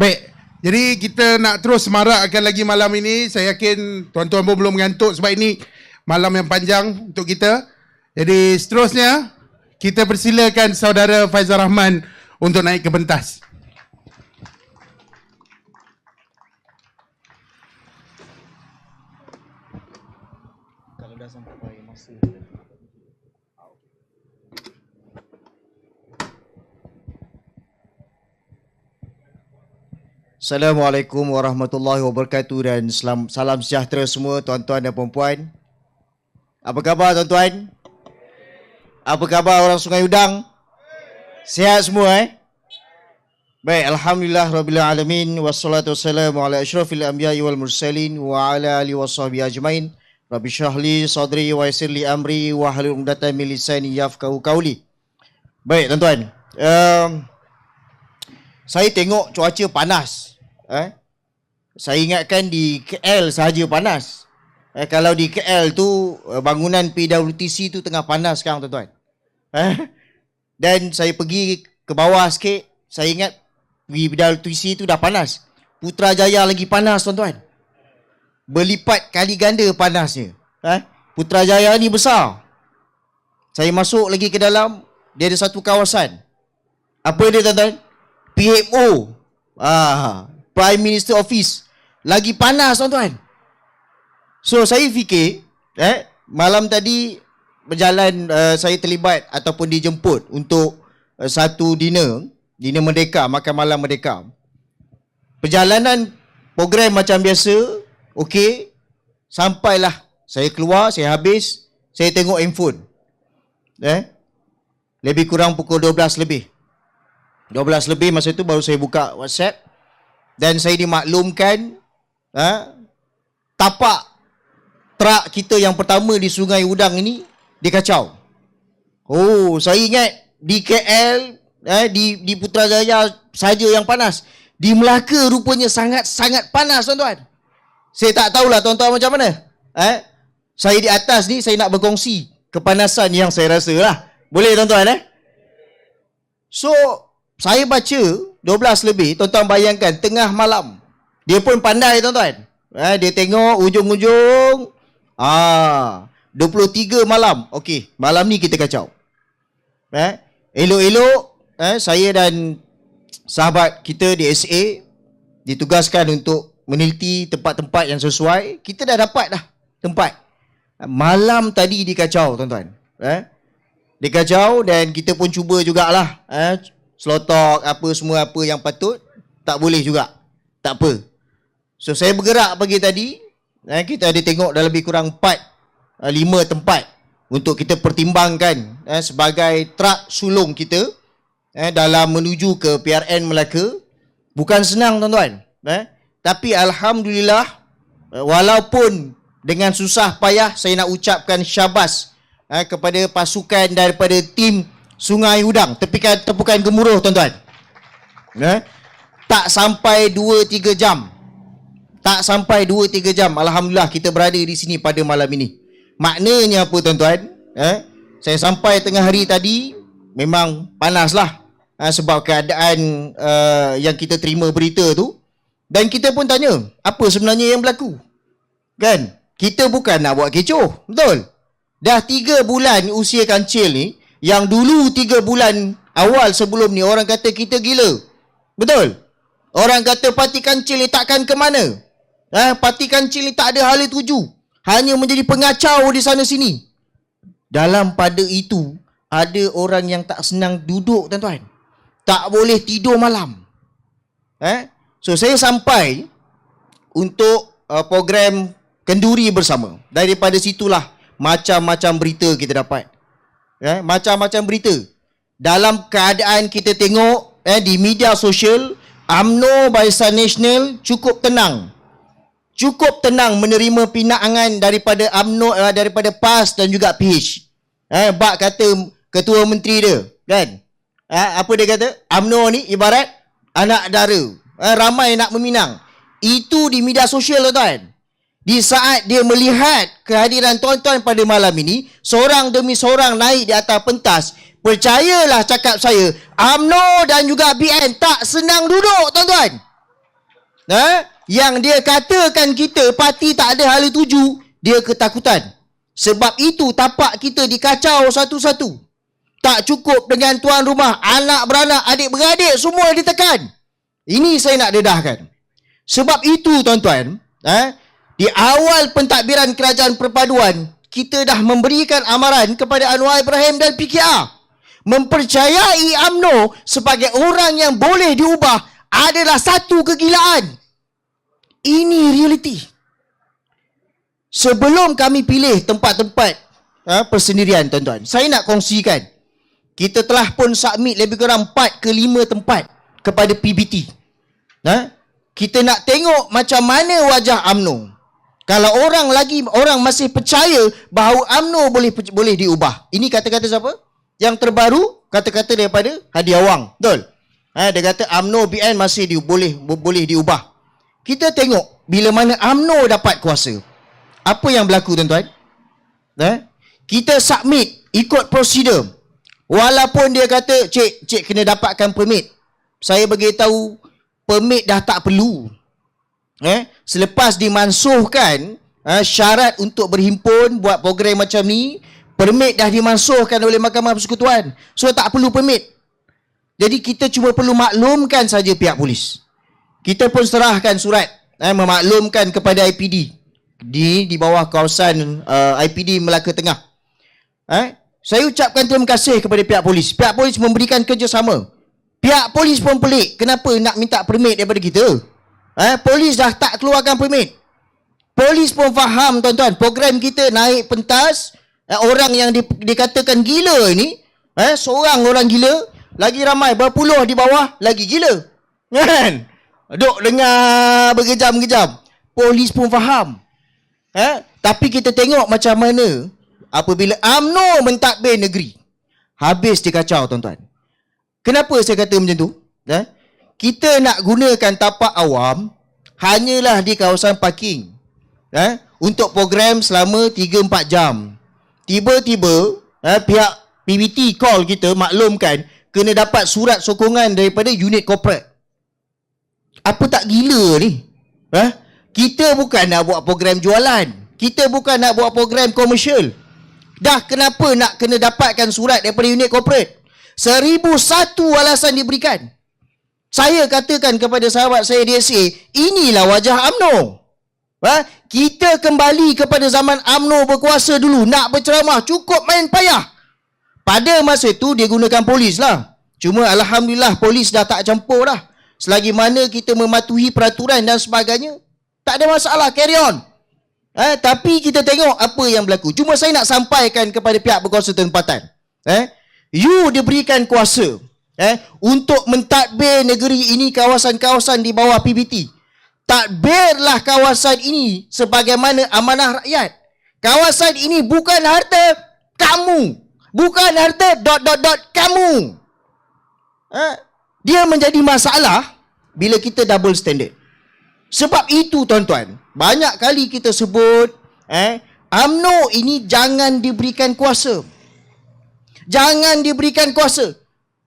Baik, jadi kita nak terus semarakkan lagi malam ini. Saya yakin tuan-tuan pun belum mengantuk sebab ini malam yang panjang untuk kita. Jadi seterusnya kita persilakan saudara Faizal Rahman untuk naik ke pentas. Kalau dah sampai masa. Assalamualaikum warahmatullahi wabarakatuh dan salam sejahtera semua tuan-tuan dan puan-puan. Apa khabar tuan-tuan? Apa khabar orang Sungai Udang? Sihat semua Baik, alhamdulillah rabbil alamin wassalatu wassalamu ala asyrafil anbiya'i wal mursalin wa ala alihi washabbihi ajmain. Rabbi shrah li sadri wa yassir li amri wa hlul 'uqdatam min lisani yafqahu qawli. Baik tuan-tuan. Saya tengok cuaca panas. Saya ingatkan di KL sahaja panas. Kalau di KL tu bangunan PWTC tu tengah panas sekarang tuan-tuan. Dan saya pergi ke bawah sikit, saya ingat PWTC tu dah panas. Putrajaya lagi panas tuan-tuan. Berlipat kali ganda panasnya. Putrajaya ni besar. Saya masuk lagi ke dalam, dia ada satu kawasan. Apa dia tuan-tuan? PMO. Prime Minister Office. Lagi panas tuan-tuan. So saya fikir malam tadi berjalan, saya terlibat ataupun dijemput untuk satu dinner merdeka, makan malam merdeka. Perjalanan program macam biasa, okey. Sampailah saya keluar, saya habis, saya tengok handphone. Lebih kurang pukul 12 lebih. 12 lebih masa tu baru saya buka WhatsApp. Dan saya dimaklumkan tapak truk kita yang pertama di Sungai Udang ini dikacau. Oh, saya ingat di KL, di Putrajaya saja yang panas. Di Melaka rupanya sangat-sangat panas tuan-tuan. Saya tak tahulah tuan-tuan macam mana. Saya di atas ni, saya nak berkongsi kepanasan yang saya rasa lah. Boleh tuan-tuan So, saya baca 12 lebih, tuan-tuan bayangkan tengah malam. Dia pun pandai tuan-tuan. Dia tengok ujung-ujung 23 malam. Okey, malam ni kita kacau. Elok-elok saya dan sahabat kita di SA ditugaskan untuk meneliti tempat-tempat yang sesuai. Kita dah dapat dah tempat. Malam tadi dikacau tuan-tuan. Dikacau dan kita pun cuba jugalah slotok apa semua apa yang patut, tak boleh juga. Tak apa. So saya bergerak pagi tadi, kita ada tengok dah lebih kurang 5 tempat untuk kita pertimbangkan sebagai truk sulung kita dalam menuju ke PRN Melaka. Bukan senang tuan-tuan. Tapi alhamdulillah, walaupun dengan susah payah, saya nak ucapkan syabas kepada pasukan daripada tim Sungai Udang. Tepukan gemuruh tuan-tuan. Tak sampai 2-3 jam. Tak sampai 2-3 jam. Alhamdulillah kita berada di sini pada malam ini. Maknanya apa tuan-tuan? Saya sampai tengah hari tadi, memang panaslah. Sebab keadaan yang kita terima berita tu. Dan kita pun tanya, apa sebenarnya yang berlaku? Kan? Kita bukan nak buat kecoh. Betul? Dah 3 bulan usia kancil ni, yang dulu 3 bulan awal sebelum ni orang kata kita gila. Betul? Orang kata parti kancil ni takkan ke mana. Parti kancil ni tak ada hala tuju. Hanya menjadi pengacau di sana sini. Dalam pada itu, ada orang yang tak senang duduk tuan-tuan. Tak boleh tidur malam. So saya sampai untuk program kenduri bersama. Daripada situlah macam-macam berita kita dapat. Macam-macam berita. Dalam keadaan kita tengok di media sosial, UMNO Barisan Nasional cukup tenang. Cukup tenang menerima pinangan daripada UMNO, daripada PAS dan juga PH. Bak kata ketua menteri dia, kan? Apa dia kata? UMNO ni ibarat anak dara. Ramai nak meminang. Itu di media sosial tuan-tuan. Di saat dia melihat kehadiran tuan-tuan pada malam ini, seorang demi seorang naik di atas pentas, percayalah cakap saya, UMNO dan juga BN tak senang duduk tuan-tuan. Yang dia katakan kita parti tak ada hala tuju, dia ketakutan. Sebab itu tapak kita dikacau satu-satu. Tak cukup dengan tuan rumah, anak beranak, adik-beradik semua ditekan. Ini saya nak dedahkan. Sebab itu tuan-tuan, di awal pentadbiran kerajaan perpaduan, kita dah memberikan amaran kepada Anwar Ibrahim dan PKR. Mempercayai UMNO sebagai orang yang boleh diubah adalah satu kegilaan. Ini realiti. Sebelum kami pilih tempat-tempat persendirian tuan-tuan, saya nak kongsikan. Kita telah pun submit lebih kurang 4 ke 5 tempat kepada PBT. Kita nak tengok macam mana wajah UMNO. Kalau orang masih percaya bahawa UMNO boleh diubah. Ini kata-kata siapa? Yang terbaru, kata-kata daripada Hadi Awang. Betul? Dia kata UMNO BN masih boleh diubah. Kita tengok bila mana UMNO dapat kuasa. Apa yang berlaku tuan-tuan? Kita submit ikut prosedur. Walaupun dia kata, cik kena dapatkan permit. Saya beritahu, permit dah tak perlu. Selepas dimansuhkan syarat untuk berhimpun, buat program macam ni, permit dah dimansuhkan oleh Mahkamah Persekutuan. So tak perlu permit. Jadi kita cuma perlu maklumkan saja pihak polis. Kita pun serahkan surat memaklumkan kepada IPD di bawah kawasan IPD Melaka Tengah. Saya ucapkan terima kasih kepada pihak polis. Pihak polis memberikan kerjasama. Pihak polis pun pelik. Kenapa nak minta permit daripada kita? Polis dah tak keluarkan permit. Polis pun faham tuan-tuan. Program kita naik pentas. Orang yang dikatakan gila ni. Seorang orang gila. Lagi ramai. Berpuluh di bawah. Lagi gila. Kan? Duk dengar bergejam-gejam. Polis pun faham. Tapi kita tengok macam mana apabila UMNO mentadbir negeri, habis dikacau tuan-tuan. Kenapa saya kata macam tu? Kita nak gunakan tapak awam hanyalah di kawasan parking. Untuk program selama 3-4 jam. Tiba-tiba pihak PBT call kita maklumkan kena dapat surat sokongan daripada unit corporate. Apa tak gila ni? Kita bukan nak buat program jualan. Kita bukan nak buat program komersial. Dah kenapa nak kena dapatkan surat daripada unit corporate? 1001 alasan diberikan. Saya katakan kepada sahabat saya DSA, inilah wajah UMNO. Kita kembali kepada zaman UMNO berkuasa dulu. Nak berceramah, cukup main payah. Pada masa itu dia gunakan polis lah. Cuma Alhamdulillah polis dah tak campur dah. Selagi mana kita mematuhi peraturan dan sebagainya, tak ada masalah, carry on. Tapi kita tengok apa yang berlaku. Cuma saya nak sampaikan kepada pihak berkuasa tempatan. You diberikan kuasa untuk mentadbir negeri ini, kawasan-kawasan di bawah PBT. Tadbirlah kawasan ini sebagaimana amanah rakyat. Kawasan ini bukan harta kamu. Bukan harta ... kamu. Dia menjadi masalah bila kita double standard. Sebab itu tuan-tuan, banyak kali kita sebut UMNO ini jangan diberikan kuasa. Jangan diberikan kuasa.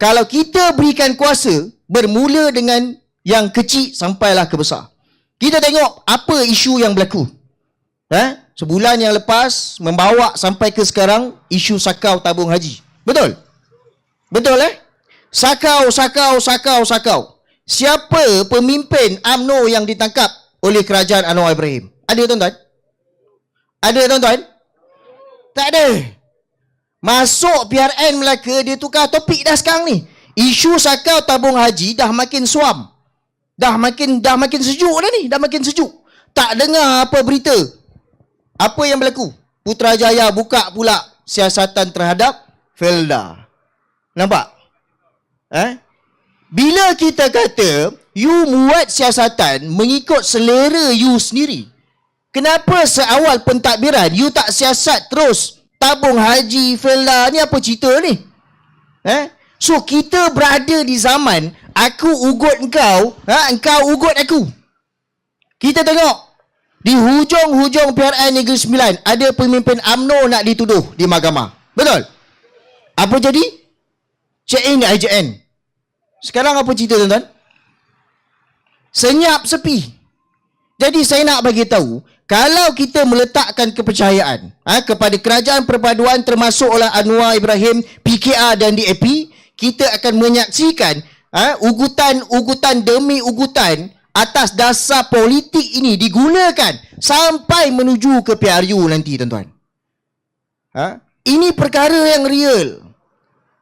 Kalau kita berikan kuasa, bermula dengan yang kecil sampailah ke besar. Kita tengok apa isu yang berlaku. Sebulan yang lepas membawa sampai ke sekarang isu sakau tabung haji. Betul? Betul Sakau. Siapa pemimpin UMNO yang ditangkap oleh kerajaan Anwar Ibrahim? Ada tuan-tuan? Ada tuan-tuan? Tak ada. Masuk PRN Melaka, dia tukar topik dah sekarang ni. Isu sakau tabung haji dah makin suam. Dah makin sejuk dah ni. Dah makin sejuk. Tak dengar apa berita. Apa yang berlaku? Putrajaya buka pula siasatan terhadap Felda. Nampak? Bila kita kata you buat siasatan mengikut selera you sendiri, kenapa seawal pentadbiran you tak siasat terus tabung haji Felda ni? Apa cerita ni? So kita berada di zaman aku ugut engkau, engkau ugut aku. Kita tengok di hujung-hujung PRN Negeri Sembilan ada pemimpin UMNO nak dituduh di mahkamah. Betul? Apa jadi? Check in IJN. Sekarang apa cerita tuan-tuan? senyap sepi. Jadi saya nak bagi tahu, kalau kita meletakkan kepercayaan kepada kerajaan perpaduan termasuk oleh Anwar Ibrahim, PKR dan DAP, kita akan menyaksikan ugutan demi ugutan atas dasar politik ini digunakan sampai menuju ke PRU nanti, tuan-tuan. Ini perkara yang real.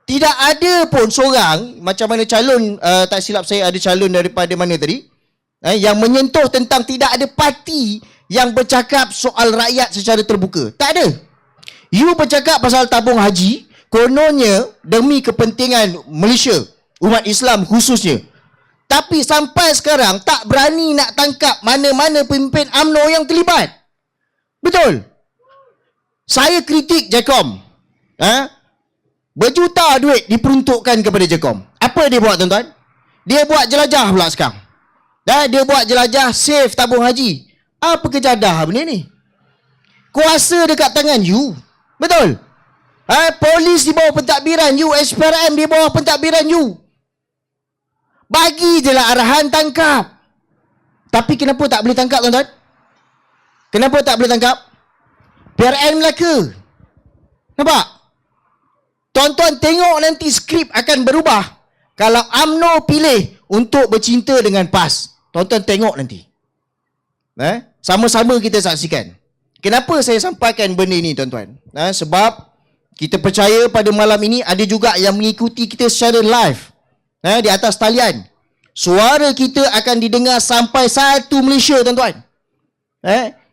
Tidak ada pun seorang, macam mana calon, tak silap saya ada calon daripada mana tadi, yang menyentuh tentang tidak ada parti yang bercakap soal rakyat secara terbuka. Tak ada. You bercakap pasal tabung haji, kononnya demi kepentingan Malaysia, umat Islam khususnya. Tapi sampai sekarang tak berani nak tangkap mana-mana pemimpin UMNO yang terlibat. Betul? Saya kritik JECOM. Berjuta duit diperuntukkan kepada JECOM. Apa dia buat, tuan-tuan? Dia buat jelajah pula sekarang. Dia buat jelajah save tabung haji. Apa kejadah benda ni? Kuasa dekat tangan you. Betul? Polis di bawah pentadbiran you, SPRM di bawah pentadbiran you. Bagi je lah arahan, tangkap. Tapi kenapa tak boleh tangkap, tuan-tuan? Kenapa tak boleh tangkap? PRN Melaka. Nampak? Tuan-tuan tengok nanti skrip akan berubah. Kalau UMNO pilih untuk bercinta dengan PAS. Tuan-tuan tengok nanti. Sama-sama kita saksikan. Kenapa saya sampaikan benda ini, tuan-tuan? Sebab kita percaya pada malam ini ada juga yang mengikuti kita secara live di atas talian. Suara kita akan didengar sampai satu Malaysia, tuan-tuan.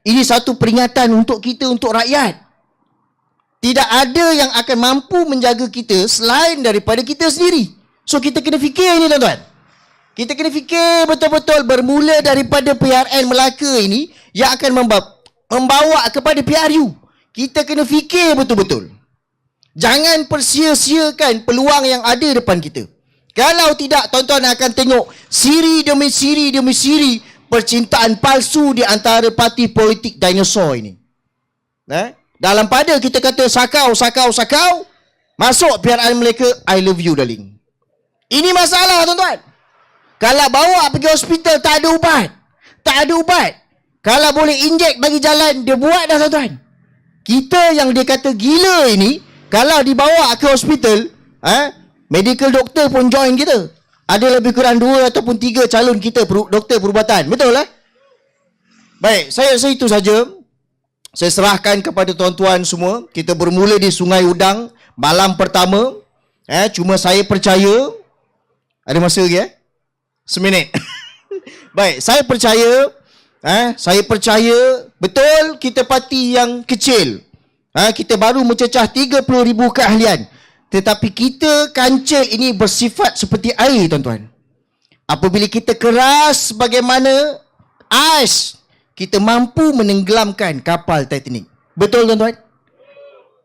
Ini satu peringatan untuk kita, untuk rakyat. Tidak ada yang akan mampu menjaga kita selain daripada kita sendiri. So kita kena fikir ini, tuan-tuan. Kita kena fikir betul-betul bermula daripada PRN Melaka ini yang akan membawa kepada PRU. Kita kena fikir betul-betul. Jangan persia-siakan peluang yang ada depan kita. Kalau tidak, tuan-tuan akan tengok siri demi siri demi siri percintaan palsu di antara parti politik dinosaur ini. Dalam pada kita kata sakau, masuk PRN Melaka, I love you darling. Ini masalah, tuan-tuan. Kalau bawa pergi hospital tak ada ubat. Kalau boleh injek bagi jalan, dia buat dah, tuan-tuan. Kita yang dia kata gila ini, kalau dibawa ke hospital, medical doktor pun join kita. Ada lebih kurang 2 ataupun 3 calon kita doktor perubatan. Betul lah? Baik, saya rasa itu saja. Saya serahkan kepada tuan-tuan semua. Kita bermula di Sungai Udang malam pertama. Cuma saya percaya. Ada masa lagi seminit. Baik, saya percaya betul kita parti yang kecil. Kita baru mencecah 30,000 keahlian. Tetapi kita kancil ini bersifat seperti air, tuan-tuan. Apabila kita keras bagaimana ais, kita mampu menenggelamkan kapal Titanic. Betul, tuan-tuan?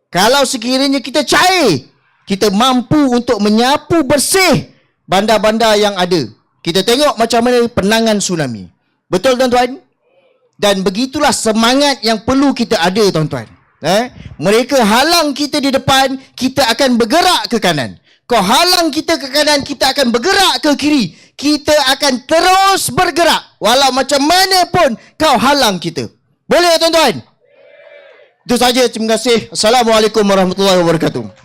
Kalau sekiranya kita cair, kita mampu untuk menyapu bersih bandar-bandar yang ada. Kita tengok macam mana penanganan tsunami. Betul, tuan-tuan? Dan begitulah semangat yang perlu kita ada, tuan-tuan. Mereka halang kita di depan, kita akan bergerak ke kanan. Kau halang kita ke kanan, kita akan bergerak ke kiri. Kita akan terus bergerak walau macam mana pun kau halang kita. Boleh, tuan-tuan? Itu saja, terima kasih. Assalamualaikum warahmatullahi wabarakatuh.